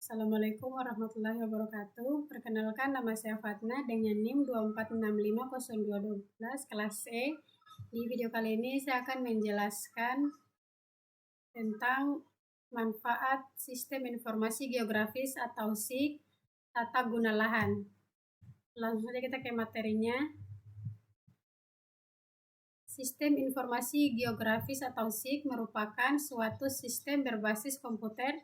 Assalamualaikum warahmatullahi wabarakatuh. Perkenalkan, nama saya Fatna dengan NIM 24650212 kelas E. Di video kali ini saya akan menjelaskan tentang manfaat Sistem Informasi Geografis atau SIG tata guna lahan. Langsung saja kita ke materinya. Sistem Informasi Geografis atau SIG merupakan suatu sistem berbasis komputer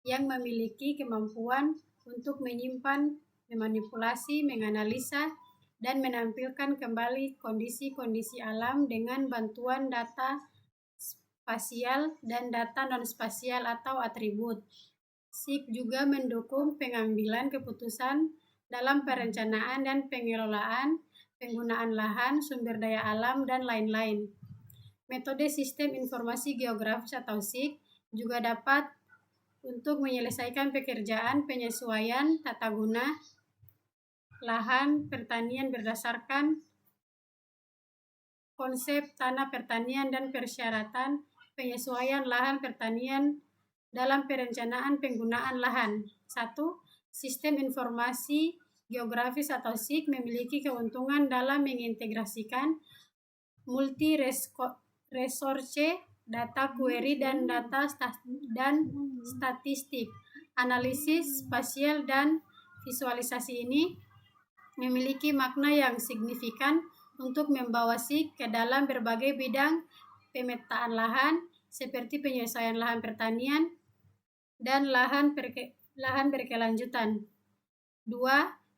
yang memiliki kemampuan untuk menyimpan, memanipulasi, menganalisa, dan menampilkan kembali kondisi-kondisi alam dengan bantuan data spasial dan data non-spasial atau atribut. SIG juga mendukung pengambilan keputusan dalam perencanaan dan pengelolaan, penggunaan lahan, sumber daya alam, dan lain-lain. Metode Sistem Informasi Geografis atau SIG juga dapat untuk menyelesaikan pekerjaan penyesuaian tata guna lahan pertanian berdasarkan konsep tanah pertanian dan persyaratan penyesuaian lahan pertanian dalam perencanaan penggunaan lahan. 1. Sistem Informasi Geografis atau SIG memiliki keuntungan dalam mengintegrasikan multi-resource data query dan statistik. Analisis spasial dan visualisasi ini memiliki makna yang signifikan untuk membawa SIG ke dalam berbagai bidang pemetaan lahan seperti penyesuaian lahan pertanian dan lahan berkelanjutan. 2.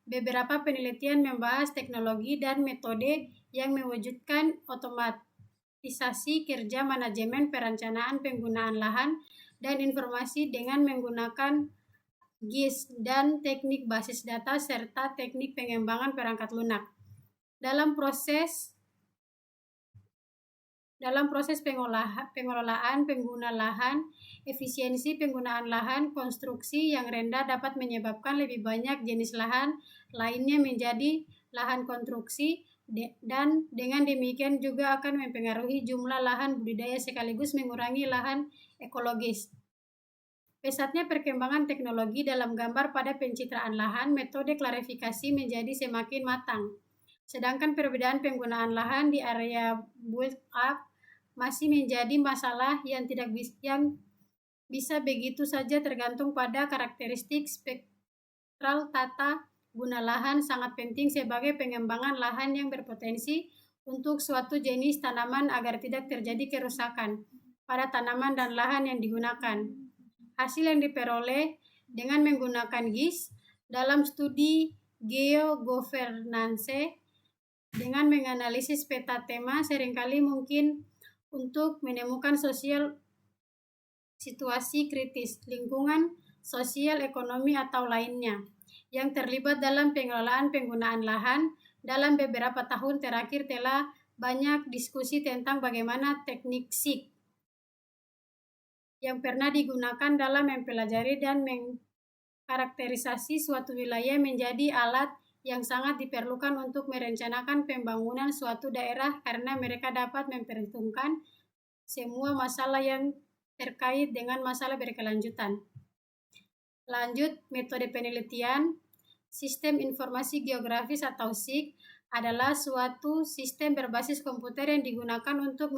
Beberapa penelitian membahas teknologi dan metode yang mewujudkan otomatisasi kerja manajemen perencanaan penggunaan lahan dan informasi dengan menggunakan GIS dan teknik basis data serta teknik pengembangan perangkat lunak. Dalam proses pengelolaan pengguna lahan, efisiensi penggunaan lahan konstruksi yang rendah dapat menyebabkan lebih banyak jenis lahan lainnya menjadi lahan konstruksi dan dengan demikian juga akan mempengaruhi jumlah lahan budidaya sekaligus mengurangi lahan ekologis. Pesatnya perkembangan teknologi dalam gambar pada pencitraan lahan, metode klarifikasi menjadi semakin matang. Sedangkan perbedaan penggunaan lahan di area build-up masih menjadi masalah yang bisa begitu saja tergantung pada karakteristik spektral tata guna lahan sangat penting sebagai pengembangan lahan yang berpotensi untuk suatu jenis tanaman agar tidak terjadi kerusakan pada tanaman dan lahan yang digunakan. Hasil yang diperoleh dengan menggunakan GIS dalam studi geogovernance dengan menganalisis peta tema seringkali mungkin untuk menemukan situasi kritis, lingkungan, sosial, ekonomi, atau lainnya yang terlibat dalam pengelolaan penggunaan lahan. Dalam beberapa tahun terakhir telah banyak diskusi tentang bagaimana teknik SIG yang pernah digunakan dalam mempelajari dan mengkarakterisasi suatu wilayah menjadi alat yang sangat diperlukan untuk merencanakan pembangunan suatu daerah karena mereka dapat memperhitungkan semua masalah yang terkait dengan masalah berkelanjutan. Lanjut, metode penelitian. Sistem Informasi Geografis atau SIG adalah suatu sistem berbasis komputer yang digunakan untuk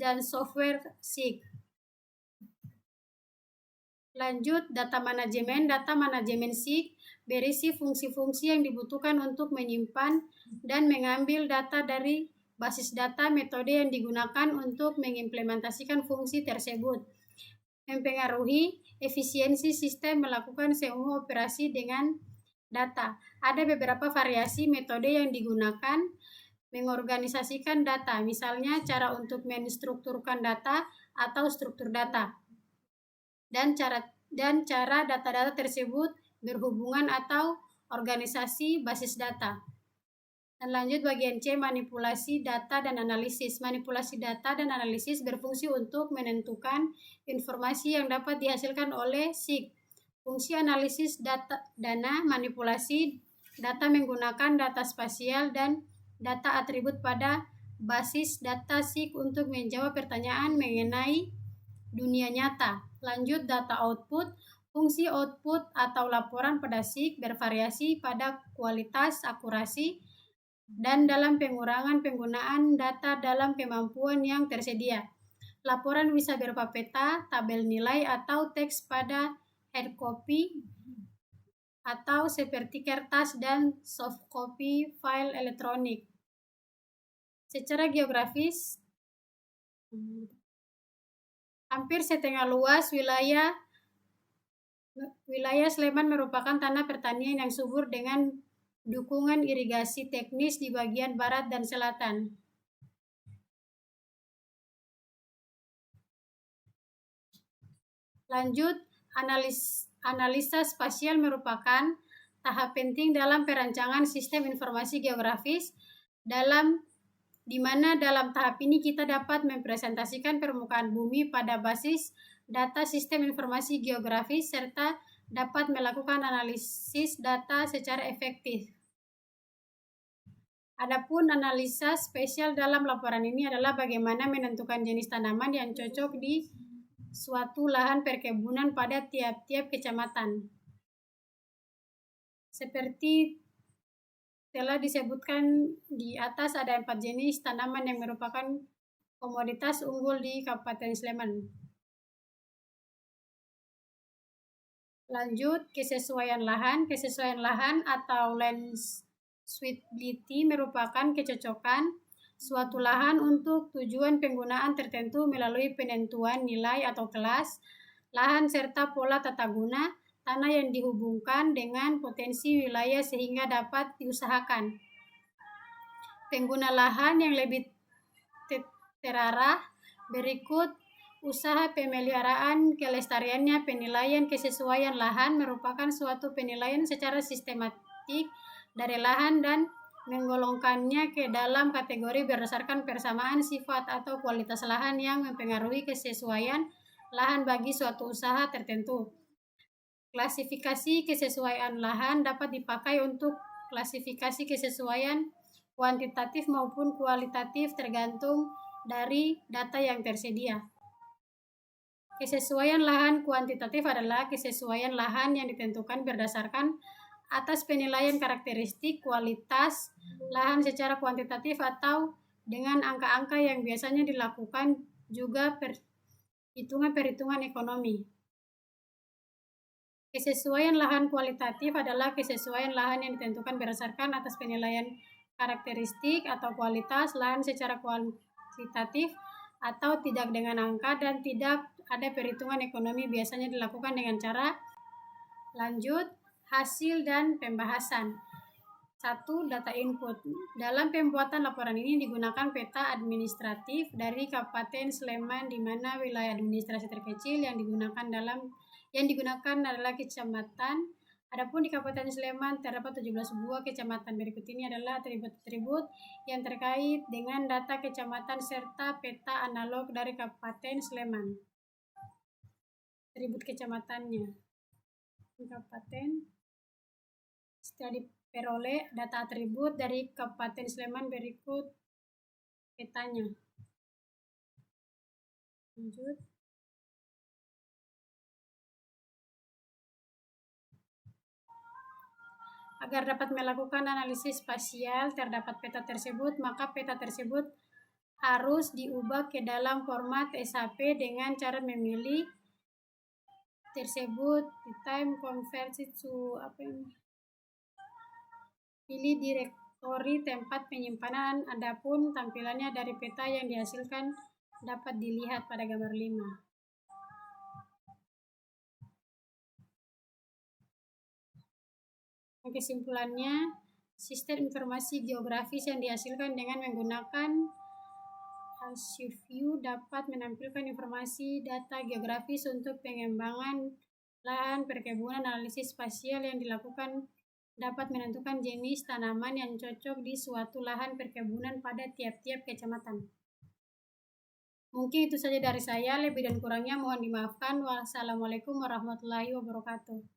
dan software SIG. Lanjut, data manajemen. Data manajemen SIG berisi fungsi-fungsi yang dibutuhkan untuk menyimpan dan mengambil data dari basis data. Metode yang digunakan untuk mengimplementasikan fungsi tersebut mempengaruhi efisiensi sistem melakukan semua operasi dengan data. Ada beberapa variasi metode yang digunakan mengorganisasikan data, misalnya cara untuk menstrukturkan data atau struktur data, dan cara data-data tersebut berhubungan atau organisasi basis data. Dan lanjut bagian C, manipulasi data dan analisis. Manipulasi data dan analisis berfungsi untuk menentukan informasi yang dapat dihasilkan oleh SIG. Fungsi analisis dana manipulasi data menggunakan data spasial dan data atribut pada basis data SIG untuk menjawab pertanyaan mengenai dunia nyata. Lanjut, data output. Fungsi output atau laporan pada SIG bervariasi pada kualitas, akurasi, dan dalam pengurangan penggunaan data dalam kemampuan yang tersedia. Laporan bisa berupa peta, tabel nilai, atau teks pada hard copy atau seperti kertas dan soft copy file elektronik. Secara geografis, hampir setengah luas wilayah Sleman merupakan tanah pertanian yang subur dengan dukungan irigasi teknis di bagian barat dan selatan. Lanjut, analisa spasial merupakan tahap penting dalam perancangan sistem informasi geografis di mana dalam tahap ini kita dapat mempresentasikan permukaan bumi pada basis data sistem informasi geografis serta dapat melakukan analisis data secara efektif. Adapun analisa spesial dalam laporan ini adalah bagaimana menentukan jenis tanaman yang cocok di suatu lahan perkebunan pada tiap-tiap kecamatan. Seperti telah disebutkan di atas, ada 4 jenis tanaman yang merupakan komoditas unggul di Kabupaten Sleman. Lanjut, kesesuaian lahan. Kesesuaian lahan atau land suitability merupakan kecocokan suatu lahan untuk tujuan penggunaan tertentu melalui penentuan nilai atau kelas lahan serta pola tata guna tanah yang dihubungkan dengan potensi wilayah sehingga dapat diusahakan. Pengguna lahan yang lebih terarah berikut usaha pemeliharaan kelestariannya. Penilaian kesesuaian lahan merupakan suatu penilaian secara sistematik dari lahan dan menggolongkannya ke dalam kategori berdasarkan persamaan sifat atau kualitas lahan yang mempengaruhi kesesuaian lahan bagi suatu usaha tertentu. Klasifikasi kesesuaian lahan dapat dipakai untuk klasifikasi kesesuaian kuantitatif maupun kualitatif tergantung dari data yang tersedia. Kesesuaian lahan kuantitatif adalah kesesuaian lahan yang ditentukan berdasarkan atas penilaian karakteristik kualitas lahan secara kuantitatif atau dengan angka-angka yang biasanya dilakukan juga perhitungan ekonomi. Kesesuaian lahan kualitatif adalah kesesuaian lahan yang ditentukan berdasarkan atas penilaian karakteristik atau kualitas lahan secara kuantitatif atau tidak dengan angka dan tidak ada perhitungan ekonomi, biasanya dilakukan dengan cara. Lanjut, hasil dan pembahasan. 1. Data input. Dalam pembuatan laporan ini digunakan peta administratif dari Kabupaten Sleman di mana wilayah administrasi terkecil yang digunakan adalah kecamatan. Adapun di Kabupaten Sleman terdapat 17 buah kecamatan. Berikut ini adalah atribut-atribut yang terkait dengan data kecamatan serta peta analog dari Kabupaten Sleman. Atribut kecamatannya. Kabupaten. Setelah diperoleh data atribut dari Kabupaten Sleman, berikut petanya. Lanjut. Agar dapat melakukan analisis spasial terdapat peta tersebut, maka peta tersebut harus diubah ke dalam format SHP dengan cara memilih tersebut di time converted to pilih direktori tempat penyimpanan. Adapun tampilannya dari peta yang dihasilkan dapat dilihat pada gambar 5. Kesimpulannya, sistem informasi geografis yang dihasilkan dengan menggunakan ArcView dapat menampilkan informasi data geografis untuk pengembangan lahan perkebunan. Analisis spasial yang dilakukan dapat menentukan jenis tanaman yang cocok di suatu lahan perkebunan pada tiap-tiap kecamatan. Mungkin itu saja dari saya, lebih dan kurangnya mohon dimaafkan. Wassalamualaikum warahmatullahi wabarakatuh.